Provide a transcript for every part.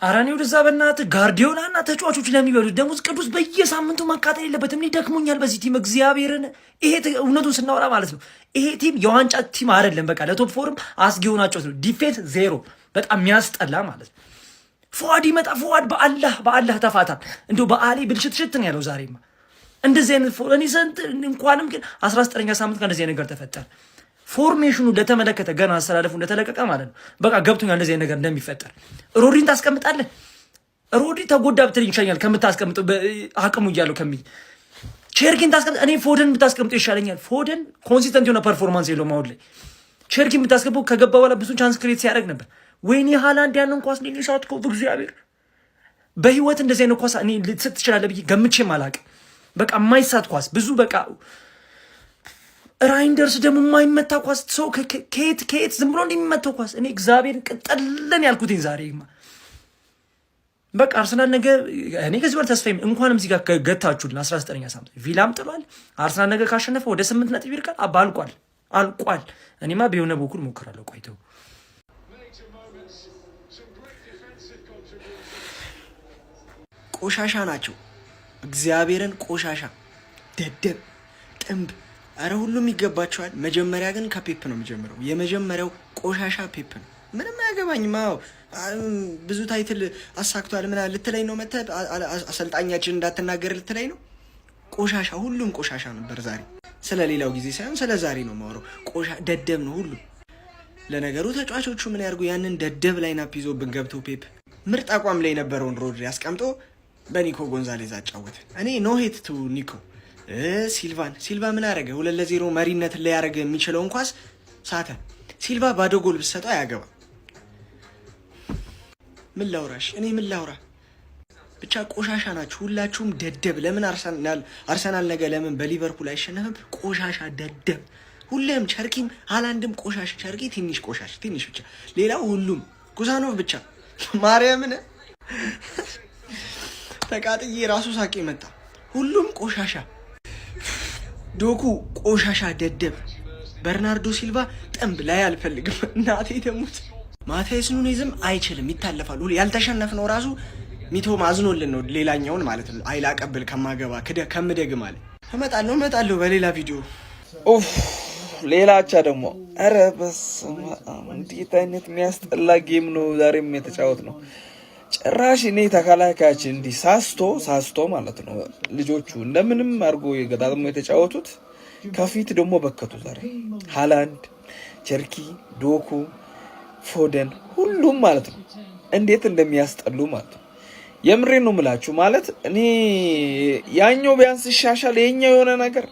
አራኒው ደዛ በእናት ጋርዲዮላና ተጫዋቾች ለሚበሉት ደሞዝ ቅዱስ በየሳምንቱ መቃጠል የለበትም። እኔ ደክሞኛል በዚህ ቲም እግዚአብሔርን። ይሄ እውነቱን ስናወራ ማለት ነው ይሄ ቲም የዋንጫ ቲም አይደለም። በቃ ለቶፕ ፎርም አስጊ ሆናቸው ነው። ዲፌንስ ዜሮ፣ በጣም የሚያስጠላ ማለት ነው። ፉአድ ይመጣ ፉአድ በአላህ ተፋታ። እንደው በአሌ ብልሽት ነው ያለው ዛሬማ። እንደዚህ አይነት እኔ ዘንድ እንኳንም ግን 19ኛ ሳምንት ከእንደዚህ አይነት ነገር ተፈጠረ። ፎርሜሽኑ ለተመለከተ ገና አስተላለፉ እንደተለቀቀ ማለት ነው በቃ ገብቶኛል እንደዚህ ነገር እንደሚፈጠር። ሮድሪን ታስቀምጣለህ? ሮድሪ ተጎዳ ብትል ይሻለኛል ከምታስቀምጠው አቅሙ እያለው ከሚ ቸርኪን ታስቀምጥ። እኔ ፎደን ብታስቀምጠው ይሻለኛል። ፎደን ኮንሲስተንት የሆነ ፐርፎርማንስ የለውም አሁን ላይ። ቸርኪን ብታስቀምጠው ከገባ በኋላ ብዙ ቻንስ ክሬት ሲያደርግ ነበር። ወይኔ ሃላንድ ያንን ኳስ ነው ሊሳት እኮ በእግዚአብሔር በህይወት እንደዚህ አይነት ኳስ እኔ ልትሰጥ ትችላለህ ብዬ ገምቼም አላውቅም። በቃ የማይሳት ኳስ ብዙ በቃ ራይንደርስ ደግሞ የማይመታ ኳስ ሰው ከየት ዝም ብሎ እንደሚመታው ኳስ እኔ እግዚአብሔር ቅጠለን ያልኩትኝ ዛሬማ በቃ አርሰናል ነገ እኔ ከዚህ በኋላ ተስፋዬም እንኳንም እዚህ ጋር ገታችሁልን 19ኛ ሳምንት ቪላም ጥሏል። አርሰናል ነገ ካሸነፈ ወደ 8 ነጥብ ይርቃል። አልቋል። እኔማ በሆነ በኩል ሞክራለሁ። ቆይተው ቆሻሻ ናቸው። እግዚአብሔርን ቆሻሻ ደደብ ጥምብ አረ ሁሉም ይገባቸዋል። መጀመሪያ ግን ከፔፕ ነው የሚጀምረው። የመጀመሪያው ቆሻሻ ፔፕ ነው። ምንም አያገባኝም። ብዙ ታይትል አሳክቷል ምናምን ልትለኝ ነው መተህ አሰልጣኛችን እንዳትናገር ልትለኝ ነው። ቆሻሻ ሁሉም ቆሻሻ ነበር ዛሬ። ስለ ሌላው ጊዜ ሳይሆን ስለ ዛሬ ነው የማወራው። ደደብ ነው ሁሉም። ለነገሩ ተጫዋቾቹ ምን ያርጉ? ያንን ደደብ ላይ ናፕ ይዞብን ገብቶ ፔፕ ምርጥ አቋም ላይ የነበረውን ሮድሪ አስቀምጦ በኒኮ ጎንዛሌዝ አጫወተ። እኔ ኖ ሄት ቱ ኒኮ ሲልቫ ምን አረገ? 2-0 መሪነትን ላይ ያረገ የሚችለውን ኳስ ሳተ። ሲልቫ ባዶ ጎል ብትሰጠው አያገባ። ምን ላውራ? ብቻ ቆሻሻ ናችሁ ሁላችሁም ደደብ። ለምን አርሰናል ነገ ለምን በሊቨርፑል አይሸነፍም? ቆሻሻ ደደብ ሁሌም። ቸርኪም ሃላንድም ቆሻሽ። ቸርኪ ትንሽ ቆሻሽ ትንሽ ብቻ፣ ሌላው ሁሉም ኩሳኖቭ ብቻ። ማርያምን ተቃጥዬ ራሱ ሳቄ መጣ። ሁሉም ቆሻሻ። ዶኩ ቆሻሻ ደደብ። በርናርዶ ሲልቫ ጠንብ ላይ አልፈልግም። እናቴ ተሙት። ማቴስ ኑኔዝም አይችልም፣ ይታለፋል። ያልተሸነፍነው ራሱ ሚቶ ማዝኖልን ነው። ሌላኛውን ማለት ነው አይላ ቀብል ከማገባ ከምደግ ማለት እመጣለሁ በሌላ ቪዲዮ። ኡፍ ሌላቻ ደግሞ ኧረ በስመ አብ እንዴት አይነት የሚያስጠላ ጌም ነው ዛሬም የተጫወት ነው። ጭራሽ እኔ ተከላካያችን እንዲህ ሳስቶ ማለት ነው ልጆቹ እንደምንም አድርጎ ገጣጥሞ የተጫወቱት። ከፊት ደግሞ በከቱ ዛሬ ሃላንድ፣ ቸርኪ፣ ዶኩ፣ ፎደን ሁሉም ማለት ነው እንዴት እንደሚያስጠሉ ማለት ነው። የምሬን ነው የምላችሁ። ማለት እኔ ያኛው ቢያንስ ይሻሻል የኛው የሆነ ነገር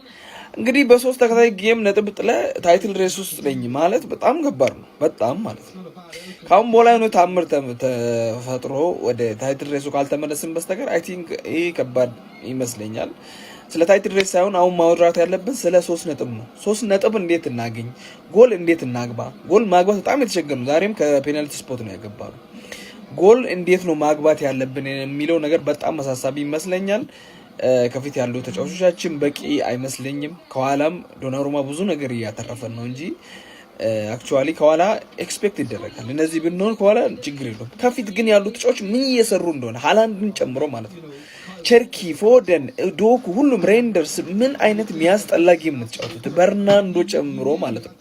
እንግዲህ በሶስት ተከታይ ጌም ነጥብ ጥለ ታይትል ሬስ ውስጥ ነኝ ማለት በጣም ገባር ነው። በጣም ማለት ነው ካሁን በኋላ ነው ታምር ተፈጥሮ ወደ ታይትል ሬሱ ካልተመለስን በስተቀር አይ ቲንክ ይሄ ከባድ ይመስለኛል። ስለ ታይትል ሬስ ሳይሆን አሁን ማውራት ያለብን ስለ 3 ነጥብ ነው። 3 ነጥብ እንዴት እናገኝ፣ ጎል እንዴት እናግባ። ጎል ማግባት በጣም የተቸገረው ዛሬም ከፔናልቲ ስፖት ነው ያገባሉ። ጎል እንዴት ነው ማግባት ያለብን የሚለው ነገር በጣም አሳሳቢ ይመስለኛል። ከፊት ያለው ተጫዋቾቻችን በቂ አይመስለኝም። ከኋላም ዶናሩማ ብዙ ነገር እያተረፈን ነው እንጂ አክቹአሊ ከኋላ ኤክስፔክት ይደረጋል እነዚህ ብንሆን ከኋላ ችግር የለውም። ከፊት ግን ያሉ ተጫዋቾች ምን እየሰሩ እንደሆነ ሃላንድን ጨምሮ ማለት ነው ቸርኪ፣ ፎደን፣ ዶኩ ሁሉም ሬንደርስ ምን አይነት የሚያስጠላ ጌም ነው ተጫወቱት በርናንዶ ጨምሮ ማለት ነው።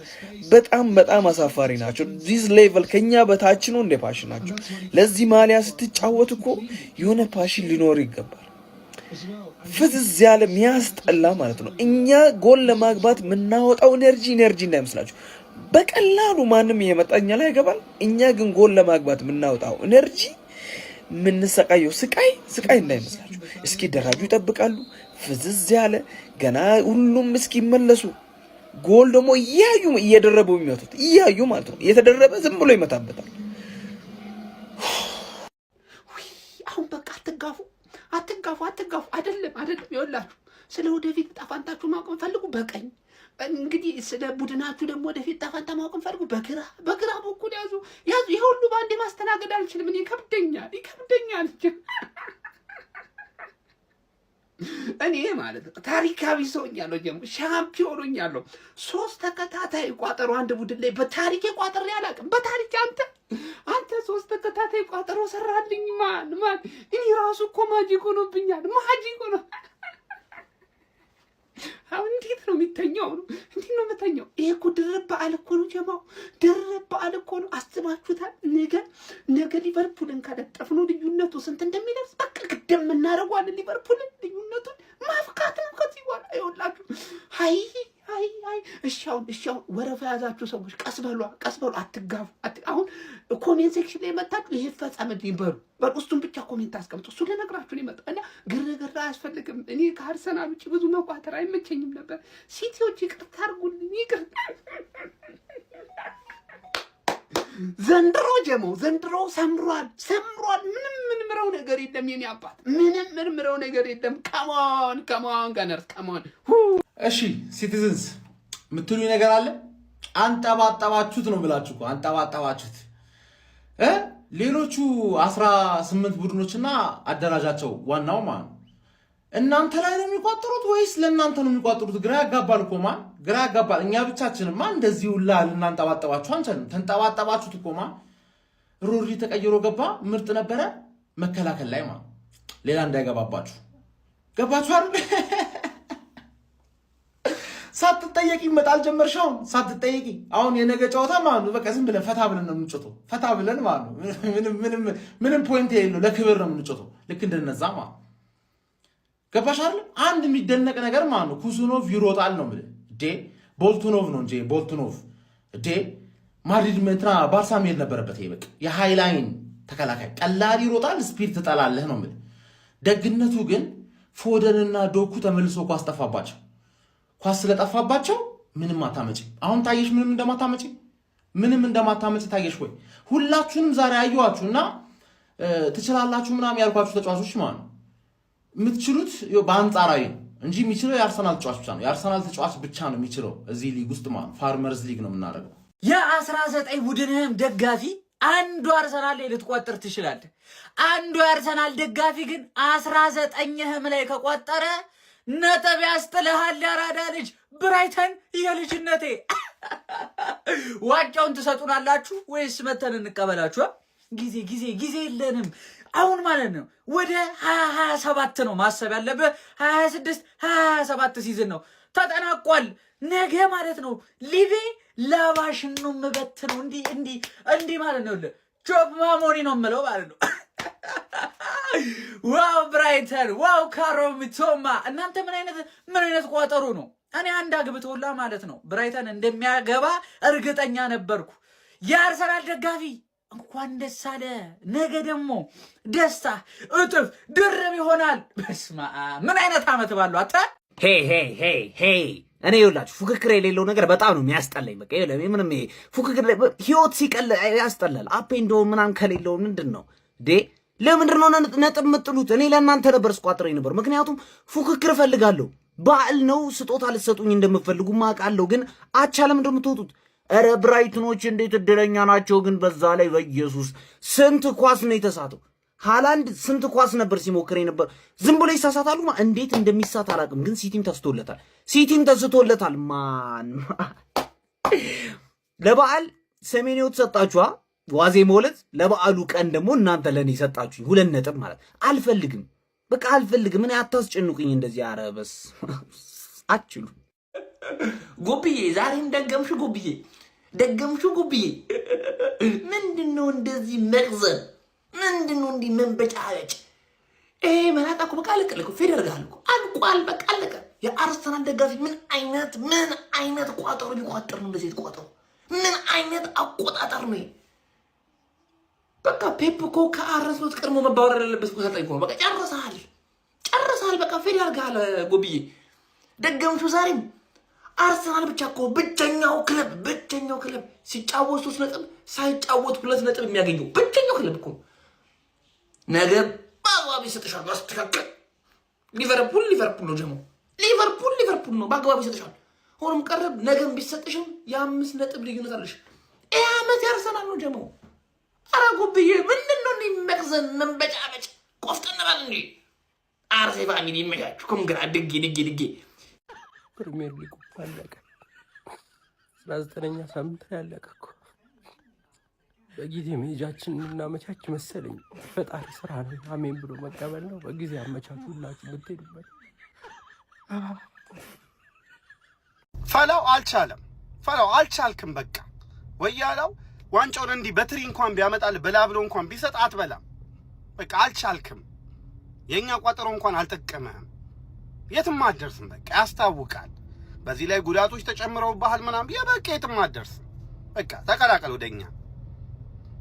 በጣም አሳፋሪ ናቸው። ዚስ ሌቨል ከኛ በታች ነው እንደ ፓሽን ናቸው። ለዚህ ማሊያ ስትጫወት እኮ የሆነ ፓሽን ሊኖር ይገባል። ፍዝዝ ያለ የሚያስጠላ ማለት ነው። እኛ ጎል ለማግባት የምናወጣው ኤነርጂ እንዳይመስላችሁ በቀላሉ ማንም እየመጣኛ ላይ ያገባል። እኛ ግን ጎል ለማግባት የምናወጣው ኤነርጂ የምንሰቃየው ስቃይ እንዳይመስላችሁ። እስኪ ደራጁ ይጠብቃሉ። ፍዝዝ ያለ ገና ሁሉም እስኪ ይመለሱ። ጎል ደግሞ እየደረቡ የሚመቱት እያዩ ማለት ነው። እየተደረበ ዝም ብሎ ይመታበታል። አሁን በቃ አትጋፉ። አይደለም ይኸውላችሁ፣ ስለ ወደፊት ጣፋንታችሁ ማወቅ ፈልጉ በቀኝ እንግዲህ ስለ ቡድናችሁ ደግሞ ወደፊት ጣፋንታ ማወቅ ፈልጉ በግራ በኩል ያዙ። ይሄ ሁሉ ባንዴ ማስተናገድ አልችልም። እኔ ይከብደኛል። እኔ ማለት ታሪካዊ ሰውኛለሁ ጀምሮ ሻምፒዮን ሆኛለሁ። 3 ተከታታይ ቋጠሮ አንድ ቡድን ላይ በታሪኬ ቋጠሬ አላውቅም። በታሪክ አንተ 3 ተከታታይ ቋጠሮ ሰራልኝ። ማን እኔ ራሱ እኮ ማጂክ ሆኖብኛል። ማጂክ ሆኖ አሁን እንዴት ነው የሚተኛው? እንዴት ነው የምተኛው? ይሄ እኮ ድርብ በዓል እኮ ነው ጀማው፣ ድርብ በዓል እኮ ነው። አስባችሁታል? ነገ ሊቨርፑልን ከለጠፍነው ልዩነቱ ስንት እንደሚደርስ በቃ ግድም እናደርገዋለን። ሊቨርፑልን ልዩነቱን ማፍካት ነው ከዚህ በኋላ ይኸውላችሁ። አይ እሺ አሁን ወረፋ የያዛችሁ ሰዎች ቀስ በሉ፣ አትጋፉ። አሁን ኮሜንት ሴክሽን ላይ መጣችሁ ይሄ ፈጸምልኝ በሉ እሱን ብቻ ኮሜንት አስቀምጡ። እሱ ልነግራችሁ ነው የመጣው እና ግርግር አያስፈልግም። እኔ ከአርሰናል ውጭ ብዙ መቋጠር አይመቸኝም ነበር። ሲቲዎች ይቅርታ አድርጉልኝ፣ ይቅርታ። ዘንድሮ ሰምሯል። ምንም ምርምረው ነገር የለም የኔ አባት፣ ምንም ምርምረው ነገር የለም። ከማን ጋነርስ ከማን እሺ ሲቲዝንስ የምትሉኝ ነገር አለ? አንጠባጠባችሁት ነው ብላችሁ እኮ አንጠባጠባችሁት። ሌሎቹ 18 ቡድኖችና አደራጃቸው ዋናው ማን እናንተ ላይ ነው የሚቋጠሩት ወይስ ለእናንተ ነው የሚቋጠሩት? ግራ ያጋባል እኮ ማን፣ ግራ ያጋባል። እኛ ብቻችንን ማን እንደዚህ ሁላ ልናንጠባጠባችሁ አንችልም። ተንጠባጠባችሁት እኮ ማን። ሮሪ ተቀይሮ ገባ፣ ምርጥ ነበረ። መከላከል ላይ ማን ሌላ እንዳይገባባችሁ ገባችሁ አይደል? ሳትጠየቂ ይመጣል ጀመርሻው ሳትጠየቂ። አሁን የነገ ጨዋታ ማለት ነው በቃ ዝም ብለን ፈታ ብለን ነው የምንጮተው። ፈታ ብለን ማለት ነው ምንም ፖይንት የሌለው ለክብር ነው የምንጮተው። ልክ እንደነዛ ማለት ገባሽ አይደል? አንድ የሚደነቅ ነገር ማለት ነው ኩሱኖቭ ይሮጣል ነው ማለት እንዴ። ቦልቱኖቭ ነው እንጂ ቦልቱኖቭ እንዴ ማድሪድ እንትና ባርሳ መሄድ ነበረበት። ይሄ በቃ የሃይላይን ተከላካይ ቀላል ይሮጣል፣ ስፒድ ትጠላለህ ነው ማለት። ደግነቱ ግን ፎደንና ዶኩ ተመልሶ ኳስ ጠፋባቸው። ኳስ ስለጠፋባቸው ምንም አታመጪ። አሁን ታየሽ ምንም እንደማታመጪ ታየሽ ወይ? ሁላችሁንም ዛሬ አየኋችሁና ትችላላችሁ ምናምን ያልኳችሁ ተጫዋቾች ማለት ነው የምትችሉት በአንጻራዊ ነው እንጂ የሚችለው የአርሰናል ተጫዋች ብቻ ነው። የአርሰናል ተጫዋች ብቻ ነው የሚችለው እዚህ ሊግ ውስጥ ማለት ፋርመርስ ሊግ ነው የምናደርገው። የ19 ቡድንህም ደጋፊ አንዱ አርሰናል ላይ ልትቆጥር ትችላለህ። አንዱ የአርሰናል ደጋፊ ግን 19ህም ላይ ከቆጠረ ነጥብ ያስጥልሃል። ያራዳ ልጅ ብራይተን የልጅነቴ ዋንጫውን ትሰጡናላችሁ ወይስ መተን እንቀበላችሁ? ጊዜ የለንም አሁን ማለት ነው። ወደ 2027 ነው ማሰብ ያለብህ። 26 27 ሲዝን ነው ተጠናቋል። ነገ ማለት ነው ሊቬ ላባሽን ነው የምበት ነው እንዲህ ማለት ነው። ጆብ ማሞኒ ነው የምለው ማለት ነው። ዋው ብራይተን፣ ዋው ካሮ ሚቶማ። እናንተ ምን አይነት ቋጠሩ ነው? እኔ አንድ አግብቶላ ማለት ነው ብራይተን እንደሚያገባ እርግጠኛ ነበርኩ። የአርሰናል ደጋፊ እንኳን ደስ አለ። ነገ ደግሞ ደስታ እጥፍ ድርብ ይሆናል። በስማ ምን አይነት አመት ባለው አታ ሄይ እኔ ይኸውላችሁ ፉክክር የሌለው ነገር በጣም ነው የሚያስጠላኝ። በቃ ምንም ፉክክር ህይወት ሲቀል ያስጠላል። አፔ እንደው ምናምን ከሌለው ምንድን ነው ለምንድን ነው ነጥብ የምጥሉት? እኔ ለእናንተ ነበር ስቋጥረኝ ነበር። ምክንያቱም ፉክክር እፈልጋለሁ። በዓል ነው ስጦታ ልትሰጡኝ እንደምፈልጉ ማውቃለሁ። ግን አቻ ለምን እንደምትወጡት? ኧረ ብራይትኖች እንዴት እድለኛ ናቸው ግን። በዛ ላይ በኢየሱስ ስንት ኳስ ነው የተሳተው። ሃላንድ ስንት ኳስ ነበር ሲሞክር ነበር። ዝም ብሎ ይሳሳታሉ። እንዴት እንደሚሳት አላውቅም። ግን ሲቲም ተስቶለታል። ማን ለበዓል ሰሜኔው ተሰጣችኋ ዋዜ መውለት ለበዓሉ ቀን ደግሞ እናንተ ለኔ ሰጣችሁኝ 2 ነጥብ ማለት አልፈልግም። በቃ አልፈልግም። እኔ አታስጨንቁኝ እንደዚህ። አረበስ አችሉ ጉብዬ ዛሬም ደገምሹ ጉብዬ ምንድነው እንደዚህ መቅዘን? ምንድነው እንዲህ መንበጫበጭ? መላጣ እኮ በቃ አለቀ። ፌደርጋል እኮ አልቋል። በቃ አለቀ። የአርሰናል ደጋፊ ምን አይነት ቋጠሮ ሊቋጠር ነው? እንደዚህ ቋጠሮ ምን አይነት አቆጣጠር ነው? በቃ ፔፕ እኮ ከአርሰናል ቀድሞ መባወር ያለበት እኮ ሰጠኝ እኮ በቃ ጨርሰሃል። በቃ ፌደርጋል ጉብዬ ደገምሹ ዛሬም አርሰናል ብቻ እኮ ብቸኛው ክለብ ሲጫወት 3 ነጥብ ሳይጫወት 2 ነጥብ የሚያገኘው ብቸኛው ክለብ እኮ። ነገ በአግባብ ይሰጥሻል። ማስተካከል ሊቨርፑል ነው ደግሞ ሊቨርፑል ነው በአግባብ ይሰጥሻል። ሆኖም ቀረብ ነገም ቢሰጥሽም የ5 ነጥብ ልዩነት አለሽ። ይህ ዓመት ያርሰናል ነው ደግሞ። ኧረ ጉብዬ ምንድን ነው መቅዘን መንበጫበጭ? ቆፍጠን በል እንጂ አርሴ ፋሚሊ ይመቻችሁ። ኮንግራ ድጌ ፕሪሚየር ሊጉ አለቀ። 19ኛ ሳምንት ያለቀ እኮ። በጊዜ መሄጃችን እናመቻች መሰለኝ። ፈጣሪ ስራ ነው። አሜን ብሎ መቀበል ነው። በጊዜ አመቻቹላችሁ ብትሄዱበት። ፈላው አልቻልክም። በቃ ወያላው ዋንጫውን እንዲህ በትሪ እንኳን ቢያመጣል በላ ብሎ እንኳን ቢሰጥ አትበላም። በቃ አልቻልክም። የኛ ቋጠሮ እንኳን አልጠቀመህም። የትም አትደርስም። በቃ ያስታውቃል። በዚህ ላይ ጉዳቶች ተጨምረው ባህል ምናምን የበቃ የትም አትደርስም። በቃ ተቀላቀል ወደኛ።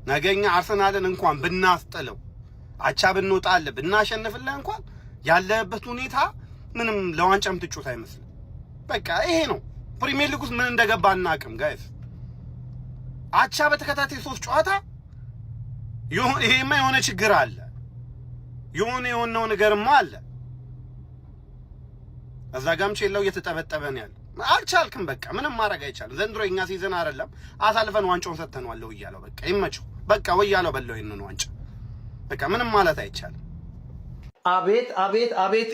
ነገኛ አርሰናልን እንኳን ብናስጥለው አቻ ብንወጣልህ ብናሸንፍልህ እንኳን ያለበት ሁኔታ ምንም ለዋንጫም ትጮት አይመስልም። በቃ ይሄ ነው ፕሪሚየር ሊግ ውስጥ ምን እንደገባ እናቅም ጋይስ። አቻ በተከታታይ 3 ጨዋታ ይሄማ የሆነ ችግር አለ። የሆነው ነገርማ አለ። እዛ ጋም ቼላው እየተጠበጠበ ነው ያለው። አልቻልክም። በቃ ምንም ማድረግ አይቻልም። ዘንድሮ የኛ ሲዝን አይደለም። አሳልፈን ዋንጫውን ሰጥተነዋል ወያለው። በቃ ይመቸው። በቃ ወያለው በለው ይሄንን ዋንጫ። በቃ ምንም ማለት አይቻልም። አቤት!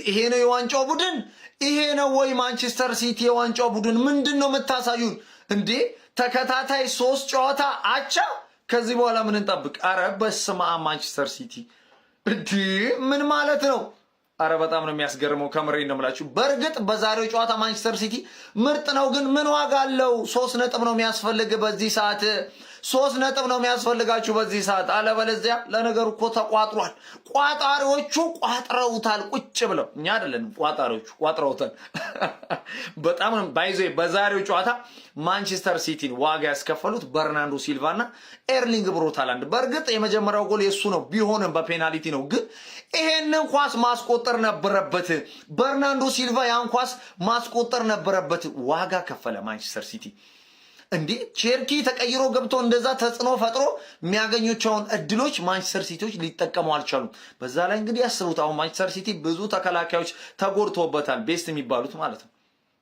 ይሄ ነው የዋንጫው ቡድን? ይሄ ነው ወይ ማንቸስተር ሲቲ የዋንጫው ቡድን? ምንድን ነው የምታሳዩን እንዴ? ተከታታይ 3 ጨዋታ አቻ። ከዚህ በኋላ ምን እንጠብቅ? አረ በስመ አብ! ማንቸስተር ሲቲ እንዴ ምን ማለት ነው? አረ በጣም ነው የሚያስገርመው። ከምሬን ነው የምላችሁ። በእርግጥ በዛሬው ጨዋታ ማንቸስተር ሲቲ ምርጥ ነው፣ ግን ምን ዋጋ አለው? 3 ነጥብ ነው የሚያስፈልግ በዚህ ሰዓት። 3 ነጥብ ነው የሚያስፈልጋችሁ በዚህ ሰዓት። አለበለዚያ ለነገሩ እኮ ተቋጥሯል። ቋጣሪዎቹ ቋጥረውታል ቁጭ ብለው። እኛ አይደለንም ቋጣሪዎቹ፣ ቋጥረውታል። በጣም ነው ባይዞ። በዛሬው ጨዋታ ማንቸስተር ሲቲን ዋጋ ያስከፈሉት በርናንዶ ሲልቫና ኤርሊንግ ብሮት ሃላንድ። በእርግጥ የመጀመሪያው ጎል የሱ ነው ቢሆንም በፔናልቲ ነው፣ ግን ይሄንን ኳስ ማስቆጠር ነበረበት። በርናንዶ ሲልቫ ያን ኳስ ማስቆጠር ነበረበት። ዋጋ ከፈለ ማንቸስተር ሲቲ። እንዲህ ቼርኪ ተቀይሮ ገብቶ እንደዛ ተጽዕኖ ፈጥሮ የሚያገኙቸውን እድሎች ማንቸስተር ሲቲዎች ሊጠቀሙ አልቻሉም። በዛ ላይ እንግዲህ ያስቡት፣ አሁን ማንቸስተር ሲቲ ብዙ ተከላካዮች ተጎድቶበታል። ቤስት የሚባሉት ማለት ነው።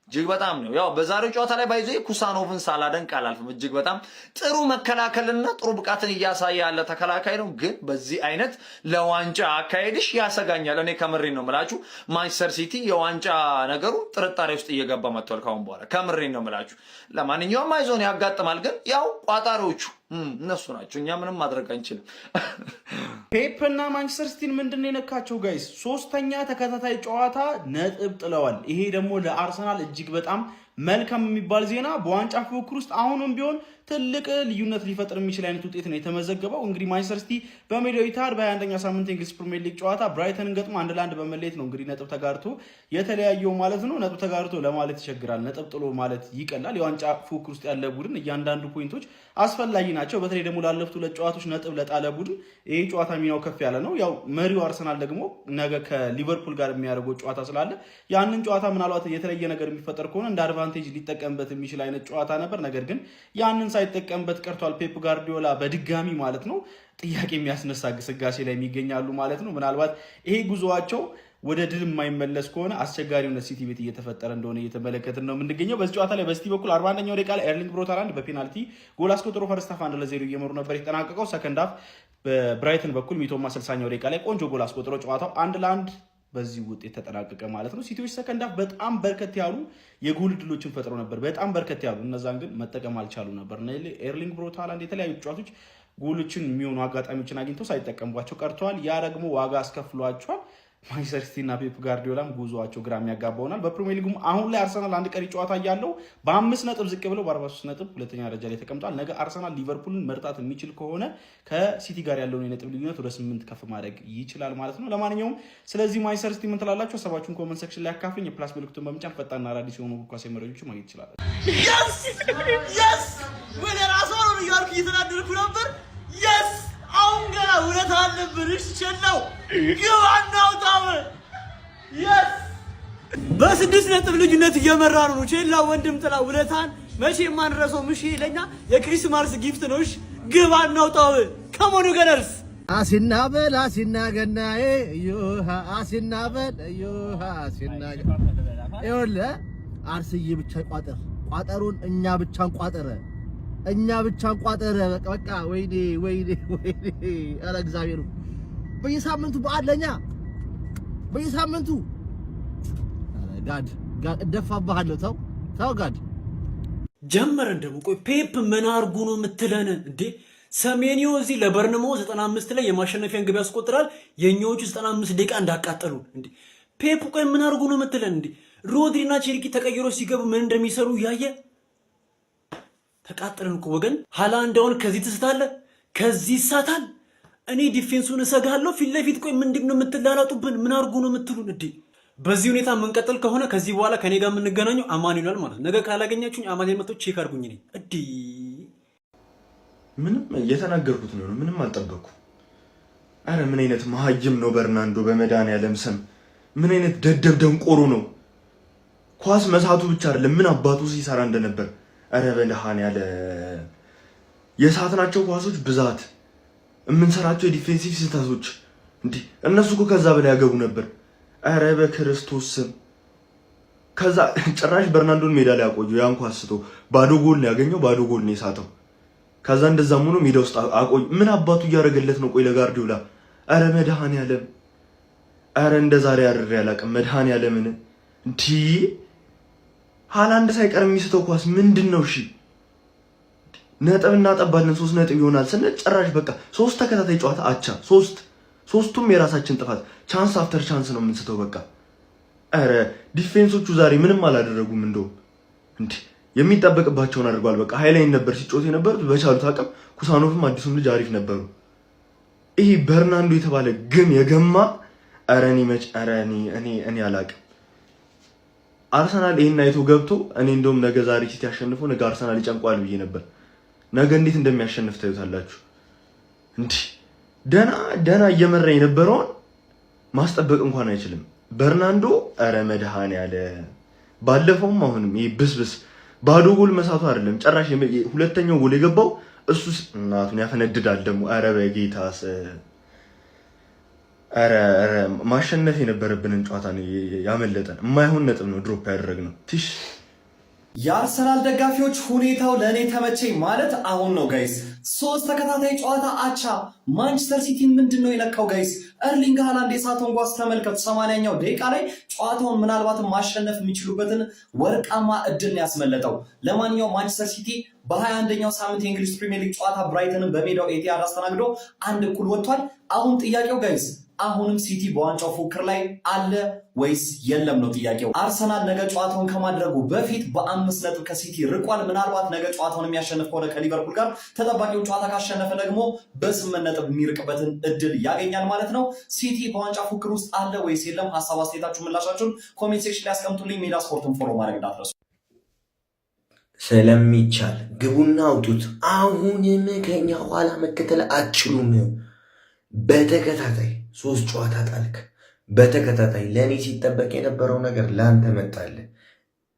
እጅግ በጣም ነው ያው በዛሬው ጨዋታ ላይ ባይዞ ኩሳኖቭን ሳላደንቅ አላልፍም። እጅግ በጣም ጥሩ መከላከልና ጥሩ ብቃትን እያሳየ ያለ ተከላካይ ነው። ግን በዚህ አይነት ለዋንጫ አካሄድሽ ያሰጋኛል። እኔ ከምሬን ነው የምላችሁ። ማንቸስተር ሲቲ የዋንጫ ነገሩ ጥርጣሬ ውስጥ እየገባ መጥቷል ካሁን በኋላ። ከምሬን ነው የምላችሁ። ለማንኛውም አይዞን ያጋጥማል። ግን ያው ቋጣሪዎቹ እነሱ ናቸው። እኛ ምንም ማድረግ አንችልም። ፔፕ እና ማንቸስተር ሲቲን ምንድነው የነካቸው ጋይስ? 3ኛ ተከታታይ ጨዋታ ነጥብ ጥለዋል። ይሄ ደግሞ ለአርሰናል እጅግ በጣም መልካም የሚባል ዜና። በዋንጫ ፉክክር ውስጥ አሁንም ቢሆን ትልቅ ልዩነት ሊፈጥር የሚችል አይነት ውጤት ነው የተመዘገበው። እንግዲህ ማንቸስተር ሲቲ በሜዳው ኢታሃድ በ21ኛ ሳምንት የእንግሊዝ ፕሪሚየር ሊግ ጨዋታ ብራይተንን ገጥሞ 1-1 በመለየት ነው እንግዲህ ነጥብ ተጋርቶ የተለያየው ማለት ነው። ነጥብ ተጋርቶ ለማለት ይቸግራል። ነጥብ ጥሎ ማለት ይቀላል። የዋንጫ ፉክክር ውስጥ ያለ ቡድን እያንዳንዱ ፖይንቶች አስፈላጊ ናቸው። በተለይ ደግሞ ላለፉት 2 ጨዋታዎች ነጥብ ለጣለ ቡድን ይሄ ጨዋታ ሚናው ከፍ ያለ ነው። ያው መሪው አርሰናል ደግሞ ነገ ከሊቨርፑል ጋር የሚያደርገው ጨዋታ ስላለ ያንን ጨዋታ ምናልባት የተለየ ነገር የሚፈጠር ከሆነ እንደ አድቫንቴጅ ሊጠቀምበት የሚችል አይነት ጨዋታ ነበር። ነገር ግን ያንን ሳይጠቀምበት ቀርቷል። ፔፕ ጋርዲዮላ በድጋሚ ማለት ነው ጥያቄ የሚያስነሳ ግስጋሴ ላይ የሚገኛሉ ማለት ነው። ምናልባት ይሄ ጉዞዋቸው ወደ ድል የማይመለስ ከሆነ አስቸጋሪነት ሲቲ ቤት እየተፈጠረ እንደሆነ እየተመለከትን ነው የምንገኘው። በዚህ ጨዋታ ላይ በሲቲ በኩል 41ኛው ደቂቃ ላይ ኤርሊንግ ብሮት ሃላንድ በፔናልቲ ጎል አስቆጥሮ ፈርስት ሃፍ 1-0 እየመሩ ነበር የተጠናቀቀው። ሰከንድ ሃፍ በብራይተን በኩል ሚቶማ 60ኛው ደቂቃ ላይ ቆንጆ ጎል አስቆጥሮ ጨዋታው 1-1 በዚህ ውጤት ተጠናቀቀ ማለት ነው። ሲቲዎች ሰከንድ ሃፍ በጣም በርከት ያሉ የጎል ድሎችን ፈጥረው ነበር። በጣም በርከት ያሉ እነዛን ግን መጠቀም አልቻሉ ነበር። ኤርሊንግ ብሮት ሃላንድ የተለያዩ ጨዋታዎች ጎሎችን የሚሆኑ አጋጣሚዎችን አግኝተው ሳይጠቀሙባቸው ቀርተዋል። ያ ደግሞ ዋጋ አስከፍሏቸዋል። ማንቸስተር ሲቲ እና ፔፕ ጋርዲዮላም ጉዞዋቸው ግራ የሚያጋባውናል። በፕሪሚየር ሊጉም አሁን ላይ አርሰናል አንድ ቀሪ ጨዋታ እያለው በ5 ነጥብ ዝቅ ብለው በ43 ነጥብ ሁለተኛ ደረጃ ላይ ተቀምጧል። ነገ አርሰናል ሊቨርፑልን መርታት የሚችል ከሆነ ከሲቲ ጋር ያለውን የነጥብ ልዩነት ወደ 8 ከፍ ማድረግ ይችላል ማለት ነው። ለማንኛውም ስለዚህ ማንቸስተር ሲቲ ምን ትላላችሁ? ሀሳባችሁን ኮመንት ሴክሽን ላይ አካፍሉኝ። የፕላስ ምልክቱን በመጫን ፈጣንና አዳዲስ የሆኑ ኳስ መረጃዎችን ማግኘት ይችላል። የስ ወደ ራሷ ነው እያልኩ እየተናደድኩ ነበር። የስ አሁን ገና ውለታ አለብንሽ ቸላው ግባናው ታመ የስ በ6 ነጥብ ልዩነት እየመራ ነው ቸላው ወንድም ጥላ ውለታን መቼ ማንረሰው ምሽ ለኛ የክሪስማስ ጊፍት ነውሽ። ግባናው ታመ ከሞኑ ገነርስ አሲናበል አሲናገናዬ ዮሃ አሲናበል ዮሃ አሲናገ ይወለ አርስዬ ብቻ ቋጠር ቋጠሩን እኛ ብቻ እንቋጠረ እኛ ብቻ እንቋጠረ በቃ ወይኔ ወይኔ ወይኔ አረ እግዚአብሔር በየሳምንቱ በዓል ለኛ በየሳምንቱ ጋድ እደፋብሃለሁ። ተው ጋድ ጀመረን ደግሞ። ቆይ ፔፕ ምን አርጉ ነው የምትለን እንዴ? ሰሜኒዮ እዚህ ለበርንሞ 95 ላይ የማሸነፊያን ግብ ያስቆጥራል። የኛዎቹ 95 ደቂቃ እንዳቃጠሉ እንዴ። ፔፕ ቆይ ምን አርጉ ነው የምትለን እንዴ? ሮድሪና ቼልቂ ተቀይሮ ሲገቡ ምን እንደሚሰሩ ያየ ተቃጠለን እኮ ወገን። ሃላንዳውን ከዚህ ትስታለ፣ ከዚህ ይሳታል። እኔ ዲፌንሱን እሰጋለሁ ፊት ለፊት። ቆይ ምንድነው የምትላላጡብን? ምን አርጉ ነው የምትሉን እንዴ? በዚህ ሁኔታ የምንቀጥል ከሆነ ከዚህ በኋላ ከኔ ጋር የምንገናኘው አማን ይላል ማለት ነው። ነገ ካላገኛችሁኝ አማን መጥቶ ቼክ አድርጉኝ። እኔ እዲ ምንም እየተናገርኩት ነው፣ ምንም አልጠበቅኩ። አረ ምን አይነት መሀይም ነው በርናንዶ! በመድኃኒዓለም ስም ምን አይነት ደደብ ደንቆሮ ነው! ኳስ መሳቱ ብቻ አይደለም ምን አባቱ ሲሰራ እንደነበር። አረ በመድኃኒዓለም የሳትናቸው ኳሶች ብዛት፣ የምንሰራቸው የዲፌንሲቭ ስህተቶች እንዴ! እነሱ እኮ ከዛ በላይ ያገቡ ነበር። አረ በክርስቶስ ስም ከዛ ጭራሽ በርናንዶን ሜዳ ላይ አቆየው። ያን ኳስ ስቶ ባዶ ጎል ነው ያገኘው፣ ባዶ ጎል ነው የሳተው። ከዛ እንደዛም ሆኖ ሜዳ ውስጥ አቆይ። ምን አባቱ እያደረገለት ነው? ቆይ ለጋርዲዮላ አረ መድኃኒዓለም፣ አረ እንደ ዛሬ አድሬ አላውቅም። መድኃኒዓለምን እንዲ ሃላንድ ሳይቀር የሚስተው ኳስ ምንድን ነው? እሺ ነጥብ እናጠባለን 3 ነጥብ ይሆናል ስንል ጭራሽ በቃ 3 ተከታታይ ጨዋታ አቻ። ሶስቱም የራሳችን ጥፋት፣ ቻንስ አፍተር ቻንስ ነው የምንስተው። በቃ አረ ዲፌንሶቹ ዛሬ ምንም አላደረጉም። እንደውም እንዴ የሚጠበቅባቸውን አድርጓል። በቃ ሃይላይን ነበር ሲጮት የነበሩት በቻሉት አቅም። ኩሳኖፍም አዲሱም ልጅ አሪፍ ነበሩ። ይሄ በርናንዶ የተባለ ግን የገማ አረኒ መች አረኒ እኔ አላቅም። አርሰናል ይሄን አይቶ ገብቶ እኔ እንደውም ነገ ዛሬ ሲቲ ያሸንፈው ነገ አርሰናል ይጨንቋል ብዬ ነበር። ነገ እንዴት እንደሚያሸንፍ ታዩታላችሁ። እንዴ ደና እየመራ የነበረውን ማስጠበቅ እንኳን አይችልም በርናንዶ። አረ መድኃኒዓለም ባለፈውም አሁንም ይሄ ብስብስ ባዶ ጎል መሳቱ አይደለም ጭራሽ ሁለተኛው ጎል የገባው እሱስ እናቱን ያፈነድዳል ደግሞ። አረ በጌታስ አረ ማሸነፍ የነበረብንን ጨዋታ ነው ያመለጠን። የማይሆን ነጥብ ነው ድሮፕ ያደረግነው። ትሽ የአርሰናል ደጋፊዎች ሁኔታው ለእኔ ተመቸኝ ማለት አሁን ነው ጋይስ። 3 ተከታታይ ጨዋታ አቻ። ማንቸስተር ሲቲ ምንድን ነው የነካው ጋይስ? ኤርሊንግ ሃላንድ የሳተውን ጓዝ ተመልከቱ። 80ኛው ደቂቃ ላይ ጨዋታውን ምናልባትም ማሸነፍ የሚችሉበትን ወርቃማ እድል ያስመለጠው። ለማንኛውም ማንቸስተር ሲቲ በ21ኛው ሳምንት የእንግሊዝ ፕሪሚየር ሊግ ጨዋታ ብራይተንን በሜዳው ኤቲሃድ አስተናግዶ 1-1 ወጥቷል። አሁን ጥያቄው ጋይስ አሁንም ሲቲ በዋንጫው ፉክክር ላይ አለ ወይስ የለም ነው ጥያቄው። አርሰናል ነገ ጨዋታውን ከማድረጉ በፊት በ5 ነጥብ ከሲቲ ርቋል። ምናልባት ነገ ጨዋታውን የሚያሸንፍ ከሆነ ከሊቨርፑል ጋር ተጠባቂውን ጨዋታ ካሸነፈ ደግሞ በ8 ነጥብ የሚርቅበትን እድል ያገኛል ማለት ነው። ሲቲ በዋንጫ ፉክክር ውስጥ አለ ወይስ የለም? ሀሳብ አስተያየታችሁ፣ ምላሻችሁን ኮሜንት ሴክሽን ላይ አስቀምጡልኝ። ሜዳ ስፖርትን ፎሎ ማድረግ እንዳትረሱ። ስለሚቻል ግቡና አውጡት። አሁንም ከኛ ኋላ መከተል አትችሉም። በተከታታይ 3 ጨዋታ ጣልክ። በተከታታይ ለእኔ ሲጠበቅ የነበረው ነገር ለአንተ መጣልህ።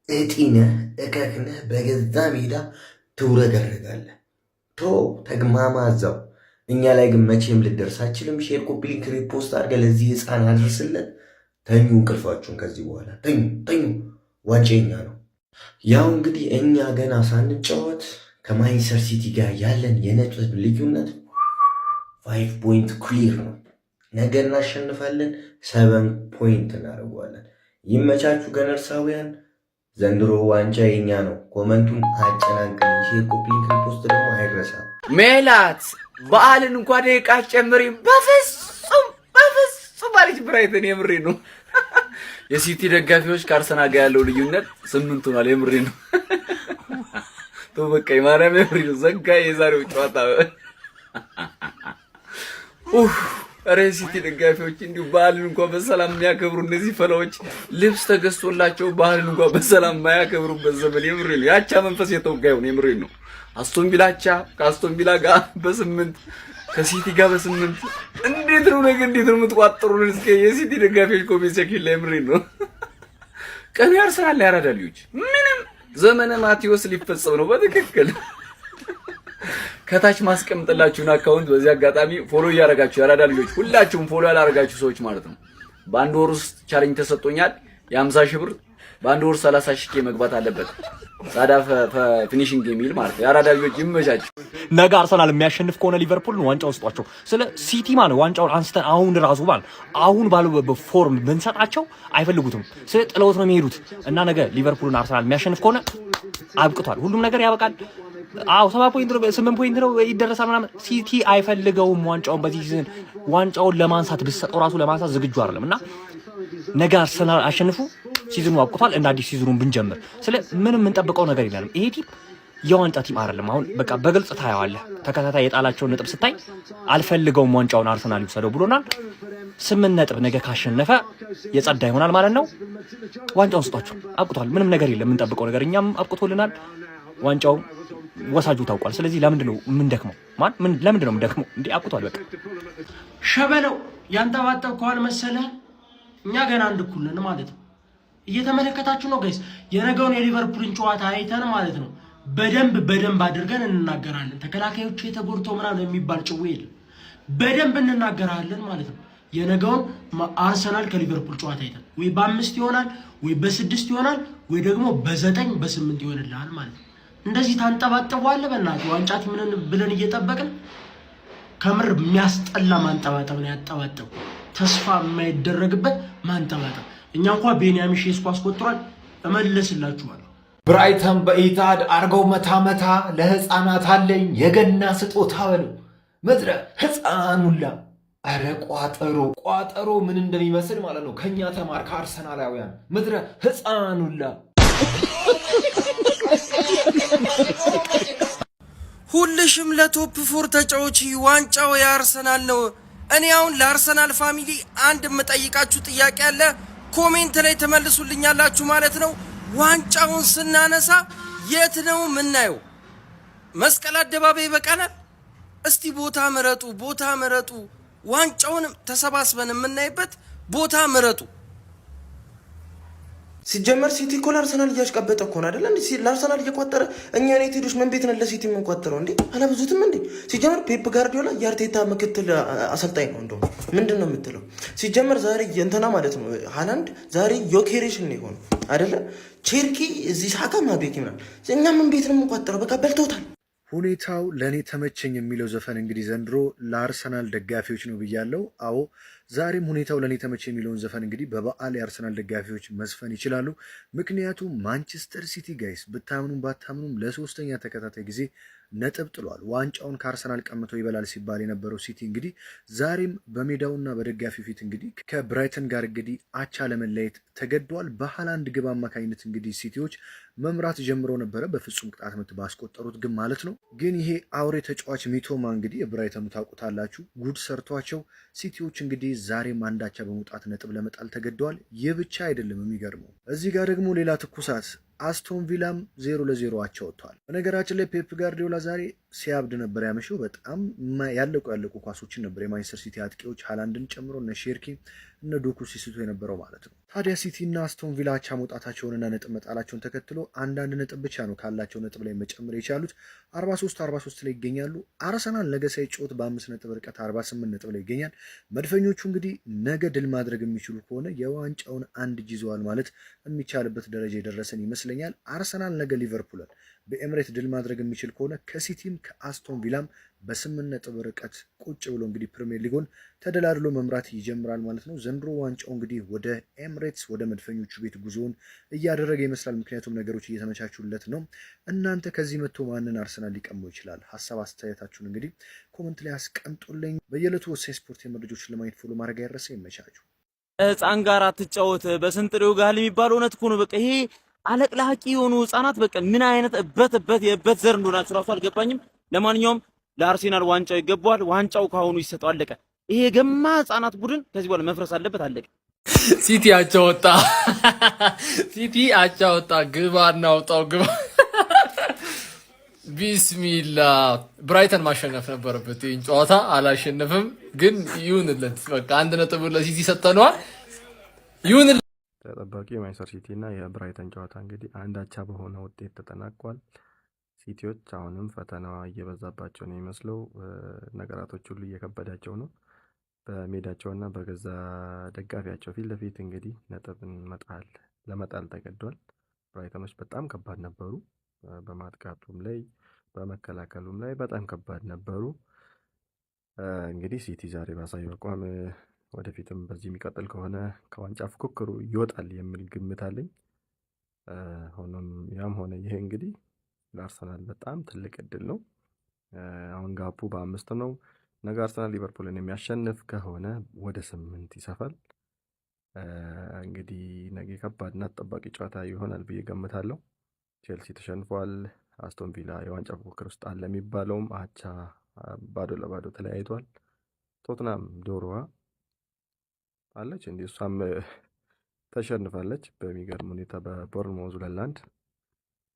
እጢነህ እከክነህ በገዛ ሜዳ ትውረገረጋለህ። ተግማማ እዛው። እኛ ላይ ግን መቼም ልደርስ አችልም። ሼር፣ ኮፒ ሊንክ፣ ሪፖስት አድርገህ ለዚህ ህፃን አድርስለት። ተኙ እንቅልፋችሁን። ከዚህ በኋላ ተኙ። ዋንጫኛ ነው። ያው እንግዲህ እኛ ገና ሳንጫወት ከማንቸስተር ሲቲ ጋር ያለን የነጥብ ልዩነት 5 ፖይንት ክሊር ነው። ነገ እናሸንፋለን፣ 7 ፖይንት እናደርገዋለን። ይመቻችሁ ገነርሳውያን። ዘንድሮ ዋንጫ የኛ ነው። ኮመንቱን አጨናንቀን። ሼር፣ ኮፒ ሊንክ፣ ሪፖስት ደግሞ አይረሳ። ሜላት በዓልን እንኳን ደቂቃ ጨምሪ። በፍጹም አለች ብራይተን። የምሬ ነው። የሲቲ ደጋፊዎች ከአርሰናል ጋር ያለው ልዩነት 8 ሆኗል። የምሬ ነው። በቃ ማርያም የምሬ ነው። ዘጋ የዛሬው ጨዋታ። ኧረ የሲቲ ደጋፊዎች እንዲሁ ባህልን እንኳን በሰላም የሚያከብሩ እነዚህ ፈላዎች ልብስ ተገዝቶላቸው ባህልን እንኳን በሰላም የማያከብሩበት ዘመን። የምሬ ነው። ያቻ መንፈስ የተወጋ ይሁን። የምሬ ነው። አስቶን ቪላ አቻ ከአስቶን ቪላ ጋር በ8 ከሲቲ ጋር በ8 እንዴት ነው ነገ እንዴት ነው የምትቋጥሩን? እስኪ የሲቲ ደጋፊዎች ኮሜንት ሴክሽን ላይ ምሬ ነው። ቀኑ ያርሰናል ያራዳ ልጆች። ምንም ዘመነ ማቴዎስ ሊፈጸም ነው በትክክል። ከታች ማስቀምጥላችሁን አካውንት በዚህ አጋጣሚ ፎሎ እያደረጋችሁ ያራዳ ልጆች ሁላችሁም ፎሎ ያላደረጋችሁ ሰዎች ማለት ነው። በአንድ ወር ውስጥ ቻሌንጅ ተሰጥቶኛል የ50 ሺህ ብር በአንድ ወር 30,000 መግባት አለበት። ሳዳ ፊኒሽንግ የሚል ማለት ነው። የአራዳ ልጆች ይመቻችሁ። ነገ አርሰናል የሚያሸንፍ ከሆነ ሊቨርፑልን ዋንጫው ስጧቸው። ስለ ሲቲ ማለት ዋንጫውን አንስተን አሁን ራሱ አሁን ባለው ፎርም ብንሰጣቸው አይፈልጉትም። ስለ ጥለውት ነው የሚሄዱት እና ነገ ሊቨርፑልን አርሰናል የሚያሸንፍ ከሆነ አብቅቷል፣ ሁሉም ነገር ያበቃል። 7 ፖይንት ነው 8 ፖይንት ነው ይደረሳል ምናምን። ሲቲ አይፈልገውም ዋንጫውን። በዚህ ሲዝን ዋንጫውን ለማንሳት ብትሰጠው ራሱ ለማንሳት ዝግጁ አይደለም እና ነገ አርሰናል አሸንፉ፣ ሲዝኑ አብቅቷል። እንደ አዲስ ሲዝኑን ብንጀምር ስለ ምንም የምንጠብቀው ነገር የለም። ይሄ ቲም የዋንጫ ቲም አይደለም። አሁን በቃ በግልጽ ታየዋለህ። ተከታታይ የጣላቸውን ነጥብ ስታይ አልፈልገውም ዋንጫውን አርሰናል ይወሰደው ብሎናል። 8 ነጥብ ነገ ካሸነፈ የጸዳ ይሆናል ማለት ነው። ዋንጫውን ስጧቸው፣ አብቅቷል። ምንም ነገር የለም የምንጠብቀው ነገር። እኛም አብቅቶልናል። ዋንጫው ወሳጁ ታውቋል። ስለዚህ ለምንድን ነው የምንደክመው? ለምንድን ነው የምንደክመው? እንዴ አብቅቷል በቃ። ሸበለው ያንጠባጠብከዋል መሰለህ። እኛ ገና አንድ እኩል ነን ማለት ነው። እየተመለከታችሁ ነው ጋይስ። የነገውን የሊቨርፑልን ጨዋታ አይተን ማለት ነው በደንብ አድርገን እንናገራለን። ተከላካዮቹ የተጎድተው ምናምን የሚባል ጭዌ የለም። በደንብ እንናገራለን ማለት ነው። የነገውን አርሰናል ከሊቨርፑል ጨዋታ አይተን ወይ በ5 ይሆናል ወይ በ6 ይሆናል ወይ ደግሞ በ9 በ8 ይሆንልሃል ማለት ነው። እንደዚህ ታንጠባጥበዋለህ። በእናትህ ዋንጫ ቲምን ብለን እየጠበቅን ከምር የሚያስጠላ ማንጠባጠብ ነው ያጠባጠቡ። ተስፋ የማይደረግበት ማንጠባጠብ። እኛ እንኳን ቤንያሚን ሼስኮ አስቆጥሯል። እመለስላችኋለሁ። ብራይተን በኢታድ አርገው መታ ለህፃናት አለኝ የገና ስጦታ በለው ምድረ ህፃኑላ። አረ ቋጠሮ ምን እንደሚመስል ማለት ነው። ከኛ ተማር ከአርሰናላውያን ምድረ ህፃኑላ። ሁልሽም ለቶፕ 4 ተጫዋች ዋንጫው የአርሰናል ነው። እኔ አሁን ለአርሰናል ፋሚሊ አንድ የምጠይቃችሁ ጥያቄ አለ። ኮሜንት ላይ ተመልሱልኛላችሁ ማለት ነው። ዋንጫውን ስናነሳ የት ነው የምናየው? መስቀል አደባባይ ይበቃናል? እስቲ ቦታ ምረጡ። ዋንጫውን ተሰባስበን የምናይበት ቦታ ምረጡ። ሲጀመር ሲቲ እኮ ለአርሰናል እያሽቀበጠ እኮ ነው አይደል እንዴ? ለአርሰናል እየቋጠረ እኛ ዩናይትዶች ምን ቤት ነን ለሲቲ የምንቋጠረው እንዴ? አላብዙትም እንዴ? ሲጀመር ፔፕ ጋርዲዮላ የአርቴታ ምክትል አሰልጣኝ ነው። እንደውም ምንድን ነው የምትለው? ሲጀመር ዛሬ እንትና ማለት ነው ሃላንድ ዛሬ ዮኬሬሽን ነው የሆነው አይደለ? ቼርኪ እዚህ ሳካ ማቤክ ይምራል። እኛ ምን ቤት ነው የምንቋጠረው? በቃ በልቶታል። ሁኔታው ለእኔ ተመቸኝ የሚለው ዘፈን እንግዲህ ዘንድሮ ለአርሰናል ደጋፊዎች ነው ብያለው። አዎ ዛሬም ሁኔታው ለእኔ ተመቸኝ የሚለውን ዘፈን እንግዲህ በበዓል የአርሰናል ደጋፊዎች መዝፈን ይችላሉ። ምክንያቱም ማንቸስተር ሲቲ ጋይስ ብታምኑም ባታምኑም ለ3ኛ ተከታታይ ጊዜ ነጥብ ጥሏል። ዋንጫውን ከአርሰናል ቀምቶ ይበላል ሲባል የነበረው ሲቲ እንግዲህ ዛሬም በሜዳውና በደጋፊው ፊት እንግዲህ ከብራይተን ጋር እንግዲህ አቻ ለመለየት ተገዷል። በሃላንድ ግብ አማካኝነት እንግዲህ ሲቲዎች መምራት ጀምረው ነበረ፣ በፍጹም ቅጣት ምት ባስቆጠሩት ግን ማለት ነው። ግን ይሄ አውሬ ተጫዋች ሚቶማ እንግዲህ የብራይተኑ ታውቁታላችሁ ጉድ ሰርቷቸው ሲቲዎች እንግዲህ ዛሬም አንዳቻ በመውጣት ነጥብ ለመጣል ተገደዋል። ይህ ብቻ አይደለም የሚገርመው፣ እዚህ ጋር ደግሞ ሌላ ትኩሳት አስቶን ቪላም 0-0 አቻ ወጥቷል። በነገራችን ላይ ፔፕ ጋርዲዮላ ዛሬ ሲያብድ ነበር ያመሸው። በጣም ያለቁ ኳሶችን ነበር የማንቸስተር ሲቲ አጥቂዎች ሃላንድን ጨምሮ እነ ሼርኪ እነ ዶኩ ሲስቱ የነበረው ማለት ነው። ታዲያ ሲቲ እና አስቶን ቪላ አቻ መውጣታቸውንና ነጥብ መጣላቸውን ተከትሎ አንዳንድ ነጥብ ብቻ ነው ካላቸው ነጥብ ላይ መጨመር የቻሉት። 43 ላይ ይገኛሉ። አርሰናል ነገ ሳይጫወት በ5 ነጥብ ርቀት 48 ነጥብ ላይ ይገኛል። መድፈኞቹ እንግዲህ ነገ ድል ማድረግ የሚችሉ ከሆነ የዋንጫውን አንድ እጅ ይዘዋል ማለት የሚቻልበት ደረጃ የደረሰን ይመስለኛል። አርሰናል ነገ ሊቨርፑልን በኤምሬት ድል ማድረግ የሚችል ከሆነ ከሲቲም ከአስቶን ቪላም በ8 ነጥብ ርቀት ቁጭ ብሎ እንግዲህ ፕሪሚየር ሊጉን ተደላድሎ መምራት ይጀምራል ማለት ነው። ዘንድሮ ዋንጫው እንግዲህ ወደ ኤምሬትስ ወደ መድፈኞቹ ቤት ጉዞውን እያደረገ ይመስላል። ምክንያቱም ነገሮች እየተመቻቹለት ነው። እናንተ ከዚህ መጥቶ ማንን አርሰናል ሊቀመው ይችላል? ሀሳብ አስተያየታችሁን እንግዲህ ኮመንት ላይ አስቀምጡልኝ። በየዕለቱ ወሳኝ ስፖርት መረጃዎችን ለማየት ፎሎ ማድረግ ያረሰ ይመቻችሁ። ህፃን ጋር አትጫወት በስንጥሬው ጋር የሚባለው እውነት እኮ ነው። በቃ ይሄ አለቅላቂ የሆኑ ህፃናት በቃ ምን አይነት የእበት ዘር እንደሆናችሁ ራሱ አልገባኝም። ለማንኛውም ለአርሴናል ዋንጫው ይገባዋል። ዋንጫው ካሁኑ ይሰጠው። አለቀ። ይሄ ገማ ህፃናት ቡድን ከዚህ በኋላ መፍረስ አለበት። አለቀ። ሲቲ አቻ ወጣ። ሲቲ አቻ ወጣ። ግባ እናውጣው ግባ። ቢስሚላ ብራይተን ማሸነፍ ነበረበት። ይህን ጨዋታ አላሸነፍም፣ ግን ይሁንለት። በቃ 1 ነጥብ ለሲቲ ሰጠነዋል። ይሁንለት። ተጠባቂ የማንቸስተር ሲቲ እና የብራይተን ጨዋታ እንግዲህ አንድ አቻ በሆነ ውጤት ተጠናቋል። ሲቲዎች አሁንም ፈተና እየበዛባቸው ነው የሚመስለው። ነገራቶች ሁሉ እየከበዳቸው ነው። በሜዳቸውና በገዛ ደጋፊያቸው ፊት ለፊት እንግዲህ ነጥብን መጣል ለመጣል ተገዷል። ብራይተኖች በጣም ከባድ ነበሩ። በማጥቃቱም ላይ በመከላከሉም ላይ በጣም ከባድ ነበሩ። እንግዲህ ሲቲ ዛሬ ባሳየው አቋም ወደፊትም በዚህ የሚቀጥል ከሆነ ከዋንጫ ፉክክሩ ይወጣል የሚል ግምት አለኝ። ሆኖም ያም ሆነ ይሄ እንግዲህ ለአርሰናል በጣም ትልቅ እድል ነው። አሁን ጋፑ በ5 ነው። ነገ አርሰናል ሊቨርፑልን የሚያሸንፍ ከሆነ ወደ 8 ይሰፋል። እንግዲህ ነገ ከባድና ተጠባቂ ጨዋታ ይሆናል ብዬ ገምታለሁ። ቼልሲ ተሸንፏል። አስቶን ቪላ የዋንጫ ፉክክር ውስጥ አለ የሚባለውም አቻ ባዶ ለባዶ ተለያይቷል። ቶትናም ዶሮዋ አለች እንዴ? እሷም ተሸንፋለች በሚገርም ሁኔታ በቦርንማውዝ 2-1።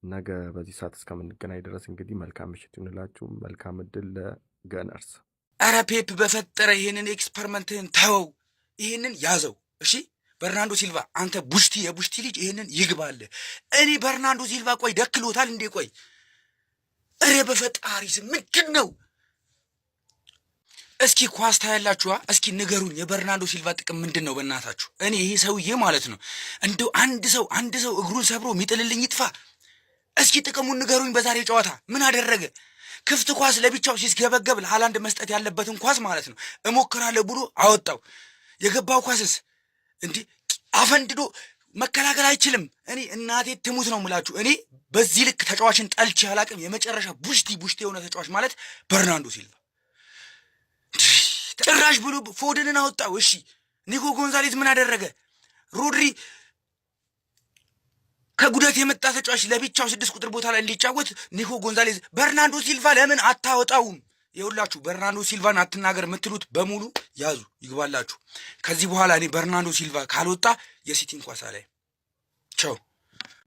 ነገ በዚህ ሰዓት እስከምንገናኝ ድረስ እንግዲህ መልካም ምሽት ይሁንላችሁ። መልካም እድል ለገነርስ። አረ ፔፕ በፈጠረ ይህንን ኤክስፐሪመንትህን ተወው፣ ይህንን ያዘው። እሺ በርናንዶ ሲልቫ አንተ ቡሽቲ የቡሽቲ ልጅ ይህንን ይግባል። እኔ በርናንዶ ሲልቫ ቆይ ደክሎታል እንዴ? ቆይ እረ በፈጣሪ ስም ምንድን ነው? እስኪ ኳስ ታያላችኋ? እስኪ ንገሩኝ፣ የበርናንዶ ሲልቫ ጥቅም ምንድን ነው? በእናታችሁ እኔ ይሄ ሰውዬ ማለት ነው እንደው አንድ ሰው እግሩን ሰብሮ የሚጥልልኝ ይጥፋ። እስኪ ጥቅሙን ንገሩኝ። በዛሬ ጨዋታ ምን አደረገ? ክፍት ኳስ ለብቻው ሲስገበገብ ለሃላንድ መስጠት ያለበትን ኳስ ማለት ነው እሞክራለሁ ብሎ አወጣው። የገባው ኳስስ እንዲህ አፈንድዶ መከላከል አይችልም። እኔ እናቴ ትሙት ነው የምላችሁ። እኔ በዚህ ልክ ተጫዋችን ጠልቼ አላቅም። የመጨረሻ ቡሽቲ የሆነ ተጫዋች ማለት በርናንዶ ሲልቫ። ጭራሽ ብሎ ፎደንን አወጣው። እሺ ኒኮ ጎንዛሌዝ ምን አደረገ? ሮድሪ ከጉዳት የመጣ ተጫዋች ለብቻው 6 ቁጥር ቦታ ላይ እንዲጫወት ኒኮ ጎንዛሌዝ። በርናንዶ ሲልቫ ለምን አታወጣውም? ይኸውላችሁ በርናንዶ ሲልቫን አትናገር የምትሉት በሙሉ ያዙ ይግባላችሁ። ከዚህ በኋላ እኔ በርናንዶ ሲልቫ ካልወጣ የሲቲን ኳሳ ላይ ቸው።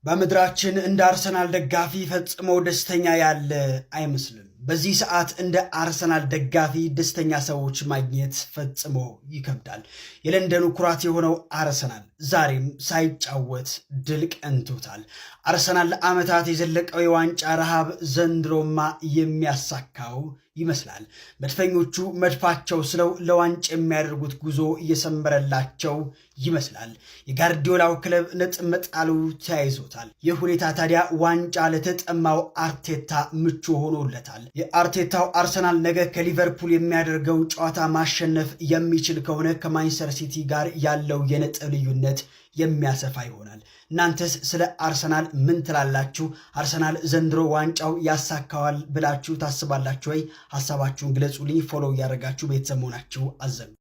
በምድራችን እንደ አርሰናል ደጋፊ ፈጽሞ ደስተኛ ያለ አይመስልም። በዚህ ሰዓት እንደ አርሰናል ደጋፊ ደስተኛ ሰዎች ማግኘት ፈጽሞ ይከብዳል። የለንደኑ ኩራት የሆነው አርሰናል ዛሬም ሳይጫወት ድል ቀንቶታል። አርሰናል ለዓመታት የዘለቀው የዋንጫ ረሃብ ዘንድሮማ የሚያሳካው ይመስላል። መድፈኞቹ መድፋቸው ስለው ለዋንጫ የሚያደርጉት ጉዞ እየሰመረላቸው ይመስላል። የጋርዲዮላው ክለብ ነጥብ መጣሉ ተያይዞታል። ይህ ሁኔታ ታዲያ ዋንጫ ለተጠማው አርቴታ ምቹ ሆኖለታል። የአርቴታው አርሰናል ነገ ከሊቨርፑል የሚያደርገውን ጨዋታ ማሸነፍ የሚችል ከሆነ ከማንቸስተር ሲቲ ጋር ያለው የነጥብ ልዩነት የሚያሰፋ ይሆናል። እናንተስ ስለ አርሰናል ምን ትላላችሁ? አርሰናል ዘንድሮ ዋንጫው ያሳካዋል ብላችሁ ታስባላችሁ ወይ? ሐሳባችሁን ግለጹልኝ። ፎሎው እያደረጋችሁ ቤተሰብ መሆናችሁ አዘኑ።